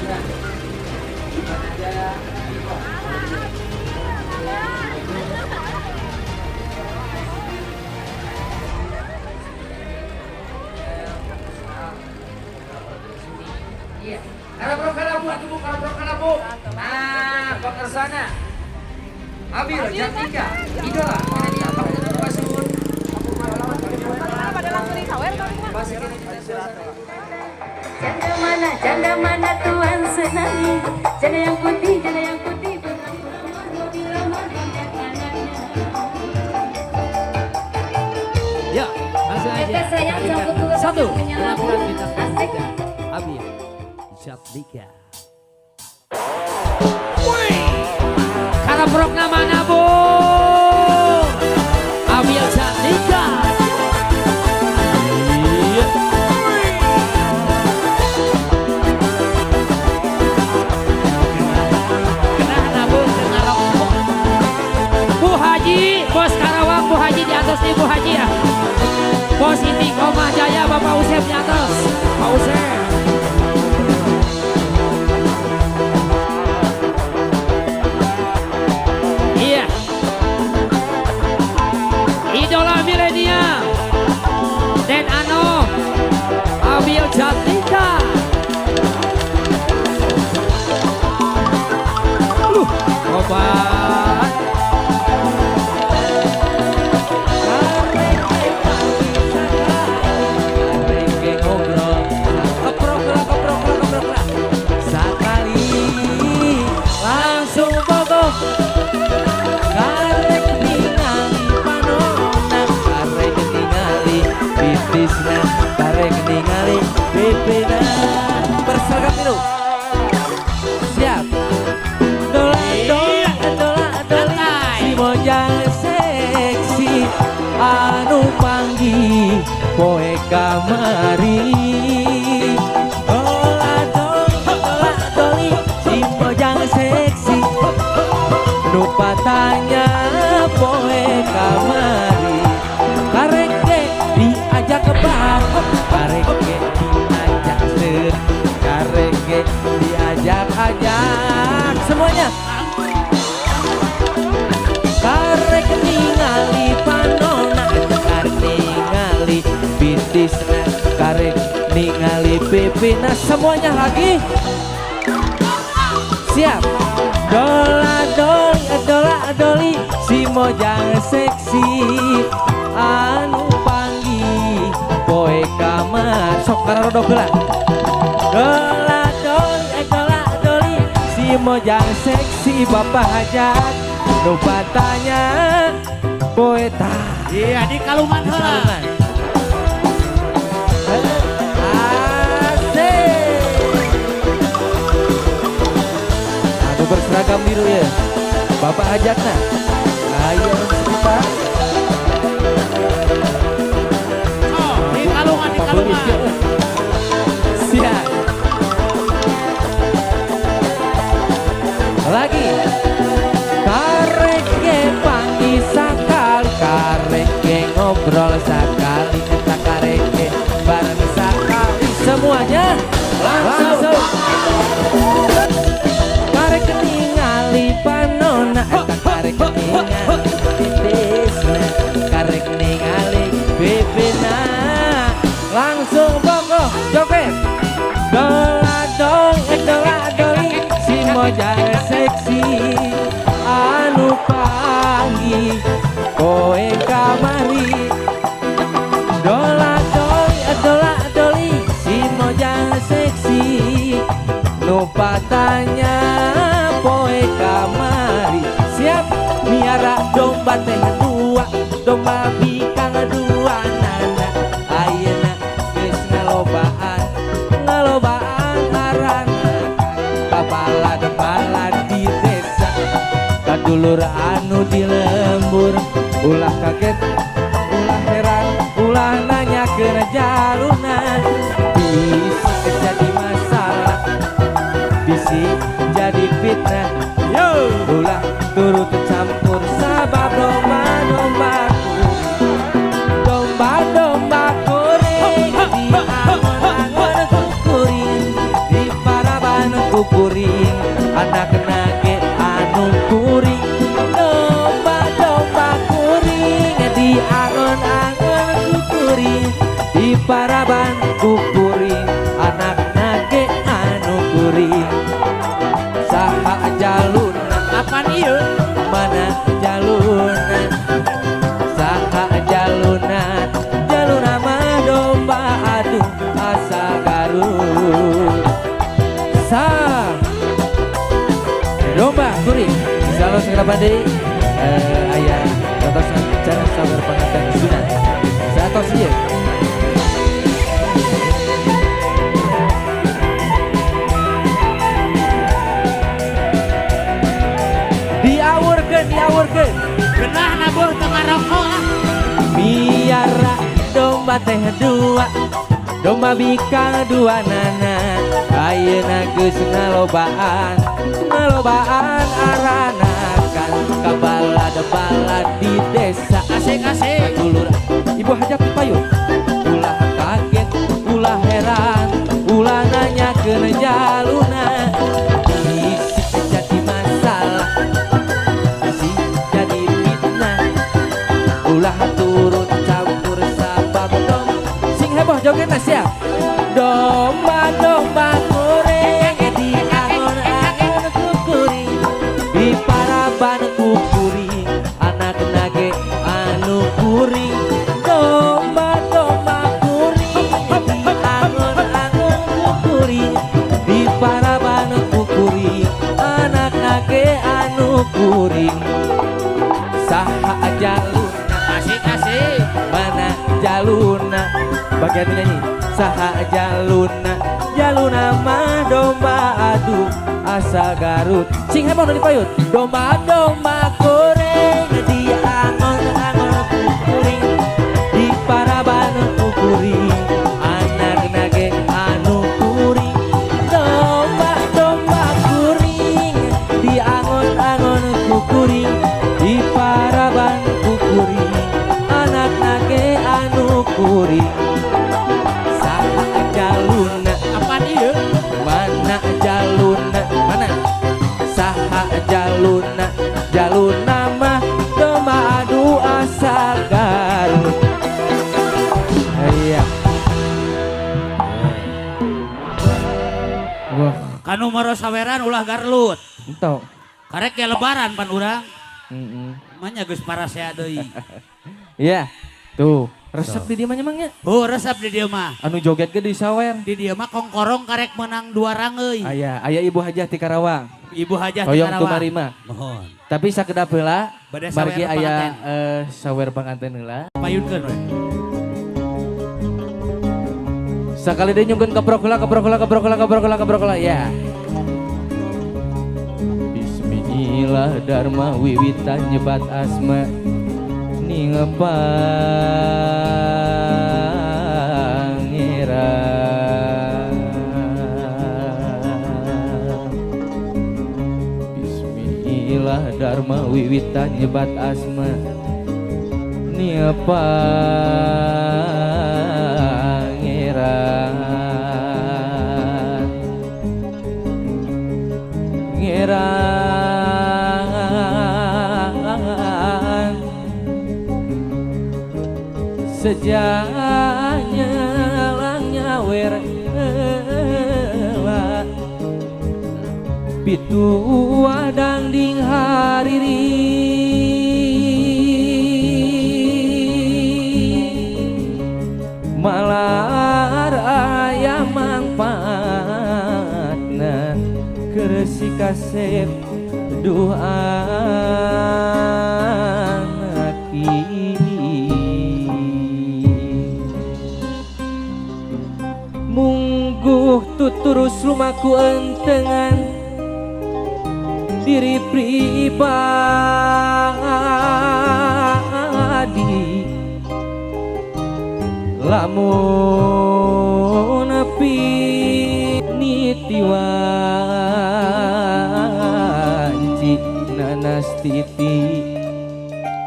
Iya. Karena bu. Nah, bakar sana. Abil, Jantika, idola. Mana dia? Apa itu Pasun? Pada langsung disawer kali mah. Janda mana tuan senangi, janda yang putih Ya, langsung aja. Satu, penampilan bintang tiga. Abi, Jantika. Karena prokna mana bu? Abi Jantika. Bu Haji, Bos Karawang, Bu Haji di atas nih Bu Haji ya. Bos Indi Koma Jaya, Bapak Usep di atas. Pak Usep. Iya. Idola milenial. Dan Ano, Abil Jantika. Obat. Langsung bogoh. Karek ningali panona, karek ningali bitisna, karek ningali pipina. Berseragam biru. Siap. Dola, si mojang seksi, anu panggi poe kamari. Dola, doli, si mojang seksi, nu patanya poe kamari. Kareke diajak ke bar, kareke diajak ser, kareke diajak-ajak semuanya. Karek ningali panona, karek ningali bitisna, karek ningali pipina, semuanya lagi. Siap. Dola doli, si mojang seksi, anu panggi poe kamar. Sok karodo geula. Dola doli, si mojang seksi, bapak hajat, nu patanya poeta. Iya, di Kaluman heula. Aku berseragam biru ya, bapak hajatna. Ayo sebentar. Oh, di Kalungan. Siap. Lagi. Kareke panggil sakali, kareke ngobrol sakali, kita kareke bareng sakali. Semuanya langsung. Kareke ningali panona, kareke ningali bitisna, kareke ningali bebena. Langsung bogoh joget. Dola doli, si mojang seksi, anu panggi koe kamari. Dola doli, si mojang seksi, nu patanya poe kamari. Siap. Miara domba teh dua, domba bikang dua nana. Ayeuna geus ngalobaan harana. Kabalan di desa, kadulur anu di lembur. Ulah kaget, ulah heran, ulah nanya ke jaluna. Bisa jadi masalah, bisi jadi fitnah. Yo, ulah turut campur sabab domba kuring di angon-angon kuring di paraban ku kuring anak nage anu kuring domba-domba kuring di angon-angon kuring di paraban kuring anak nage anu kuring saha jaluna Apaan ieu? mana jaluna saha jaluna jaluna mah domba adu asa garut sa domba kuring selalu segera pandai ayah atas cara sabar pengantin sunat saya tos ieu diawurkeun Genah nabuh tengah rokok. biara domba teh dua domba bika dua nana ayeuna geus ngalobaan aranakan kabalad-balad di desa Asik-asik. dulur ibu hajat di payung ulah kaget ulah heran ulah nanyakeun jaluna isi jadi masalah isi jadi fitnah ulah turun campur sabab dom sing heboh joget siap domba-domba kuring di angon-angon kukuring di paraban kukuring anak nage anu kuring domba-domba kuring di angon-angon kukuring di paraban kukuring anak nage anu kuring saha jaluna Asik-asik. mana jaluna bagian nyanyi saha jaluna mah domba adu asa garut sing heboh nu dipayut domba-domba kuring di angon-angon kukuring di paraban kukuring anak nage anu kuring domba-domba kuring di angon-angon kukuring di paraban kukuring anak nage anu kuring saha jaluna Apaan ieu? mana jaluna mana saha jaluna mah domba adu asa garut iya wah Kanu maro saweran ulah garlut. entong Karek ke lebaran pan urang. Manya geus parasea deui. iya tuh resep di dieu mah nyamangnya Resep di dieu mah. anu joget ge di sawer Di dieu mah kongkorong karek menang 2 rangeuy. aya ibu hajah ti Karawang Ibu hajah di hoyong Karawang. tumarima Mohon. tapi sakedap heula Bade margi sawer aya panganten. sawer panganten heula Payunkeun we. sakali dia nyungkeun keprok heula ya Bismillah dharma wiwitan nyebat asma pangeran Bismillah dharma wiwitan nyebat asma pangeran sejanya langnya werela pitu wadang ding hariri malar aya mangpaatna keresi kasep duanaki mungguh tuturus lumaku entengan diri pribadi lamun nepi nitiwanci nanas titi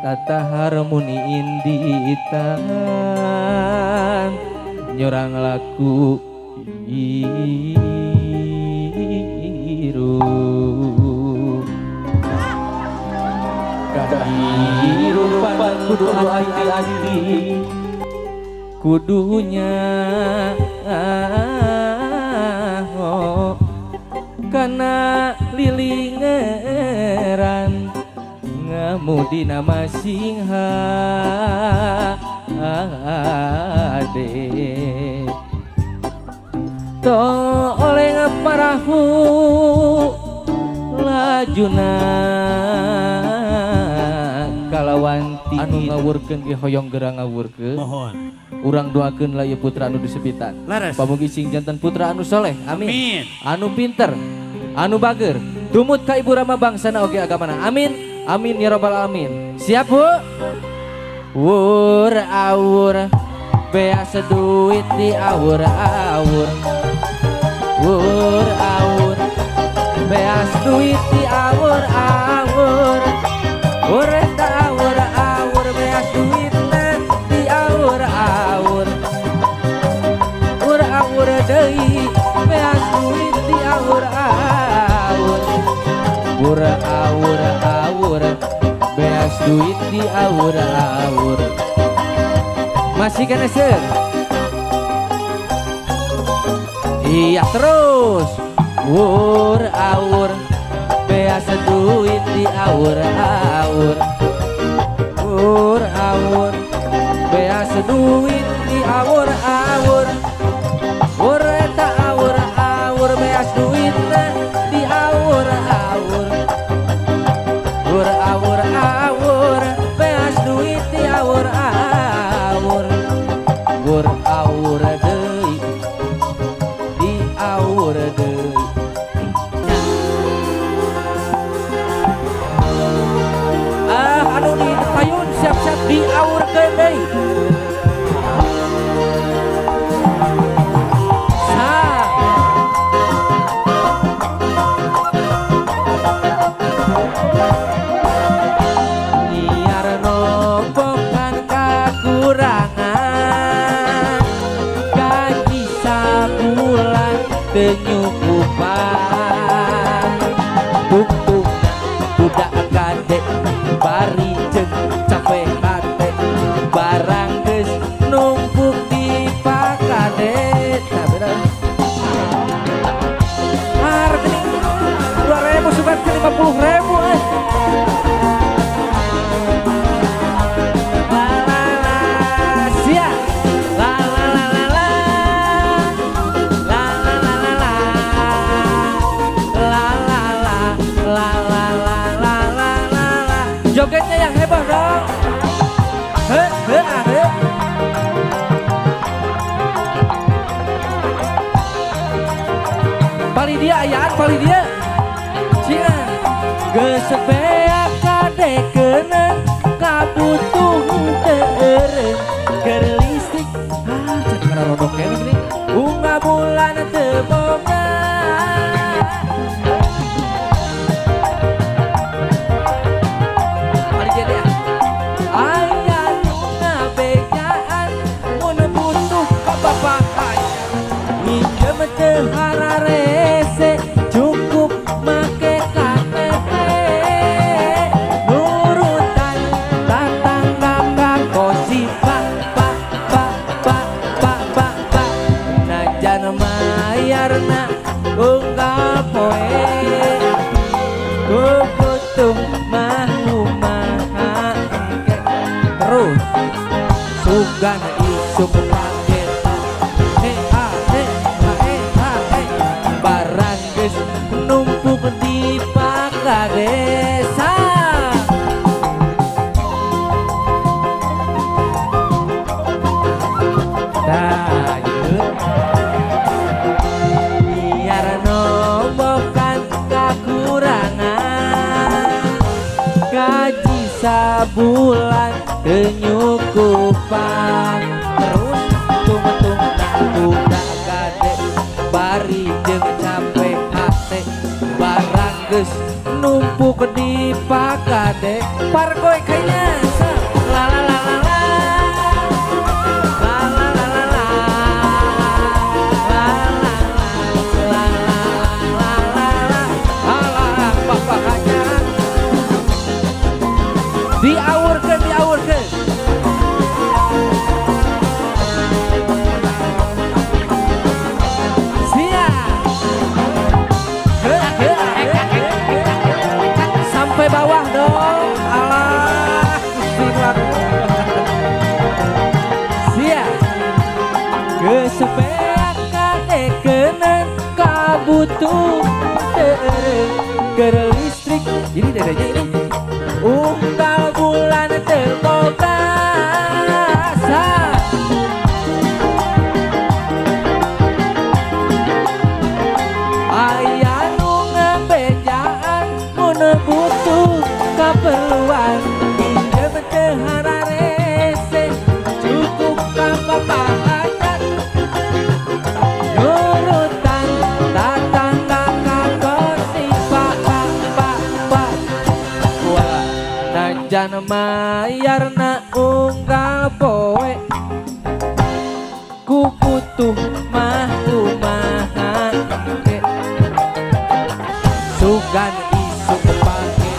tata harmoni inditan nyorang laku kehidupan kudu hati-hati kudunya karena lilingeran ngamudina masingha ade to oleh ngaparahu lajuna kalawanti anu ngawurkeun ge hoyong gerang ngawurkeun Mohon. urang doakeun lah ieu putra anu disepitan Laras. pamugi sing janten putra anu soleh amin, Amin. anu pinter anu bager tumut ka ibu rama bangsana oge agamana amin amin ya rabbal alamin siap bu wur awur beas duit di awur awur wur awur beas duit di awur awur wur eta awur awur beas duit di awur awur wur awur deui beas duit di awur awur wur awur awur beas duit di awur awur masih kena ser iya terus wur awur beas duit di awur awur wur awur beas duit di awur awur wur eta awur awur beas duit di awur awur wur awur awur beas duit di awur awur wur awur deui di awur deui anu di payun siap-siap di awur deui penyukupan buktunya budak gade bari jeung capek hate barang geus numpuk di pakade nah bener harga 2.000 sugan ke 50.000 jogetnya yang hebat dong. He. Pali dia ayaan pali dia. Cina. Geus beak kadekeun kabutuh teureun keur listrik. Cek kana rodok kene gini. Bunga bulan teu boga. Hararese cukup make KTP nurutan tatang kakak kosi pak najan mayarna unggal poe kukutung mahumaha terus sugan isuk paket numpuk di pakadesa biar nombokan kakurangan gaji sabulan kenyukupan terus tung-tung budak gade bari jeung capek barang geus numpuk di pakade pargoy kayaknya la la la la la la la la la la la la la la bapak hanya sebeak kadekeunan kabutuh keur listrik. Ini dadanya ini unggal bulan teu boga asa. Aya nu ngabejaan mun butuh kaperluan pinjem teu hararese cukup ka papahan nurutan tatangga ka gosip pak najan mayarna unggal poe ku butuh mah kumaha sugan isu kepake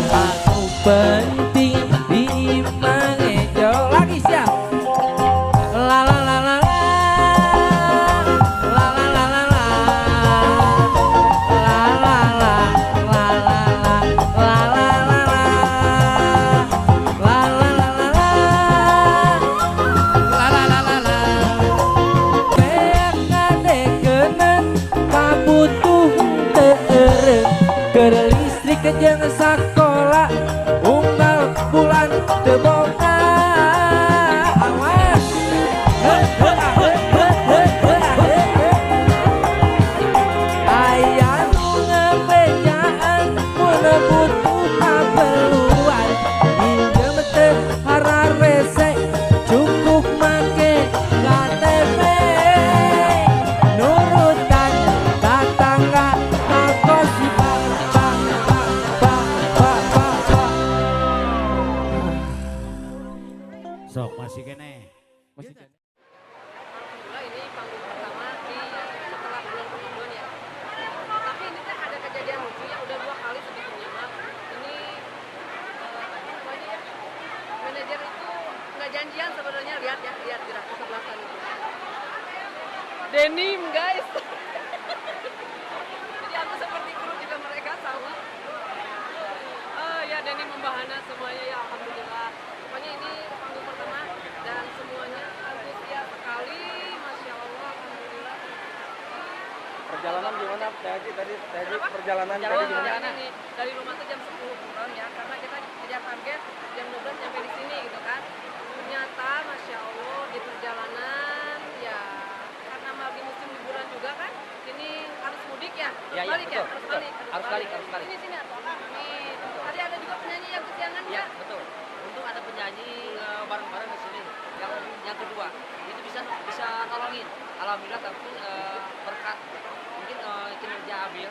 anu penting di mangejo lagi siap la la la la la la la la la la la la keur listrik jeung sakola unggal bulan teu boga awas aya nu ngabejaan mun butuh kaperluan pinjem teu hararese cukup make KTP nurutan tatangga kakos Sok masih kene. Alhamdulillah ini panggung pertama di setelah bulan Ramadan ya. Tapi ini kan ada kejadian lucu ya, udah 2 kali sebetulnya Mak. Ini pokoknya ya, manajer itu nggak janjian sebenarnya, lihat ya, lihat gerak ke belakang itu. Denim guys. Jadi aku seperti kru juga mereka sama. Ya denim membahana semuanya ya, alhamdulillah. Pokoknya ini panggung pertama dan semuanya antusias sekali, masya Allah, alhamdulillah. Perjalanan gimana Teh Haji tadi? Kenapa? Perjalanan tadi gimana? Ini dari rumah tuh jam 10 kurang ya, karena kita kejar target jam 12 sampai di sini gitu kan. Ternyata masya Allah di perjalanan ya, karena lagi musim liburan juga kan, ini harus mudik ya, harus balik ya, harus balik. Ini sini atau ini. Tadi ada juga penyanyi yang kesiangan Ya, ya. betul. Untung ada penyanyi bareng-bareng di sini. Yang kedua, itu bisa nolongin. Alhamdulillah, tapi berkat mungkin kinerja Abil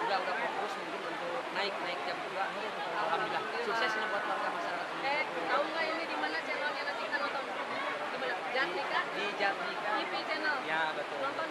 udah fokus mungkin untuk naik jam 2. Alhamdulillah. Sukses ini buat warga masyarakat. Tahu nggak ini di mana channelnya nanti kita nonton? Di mana? Jatnika? Di Jatnika. TV channel. Ya, betul. Nonton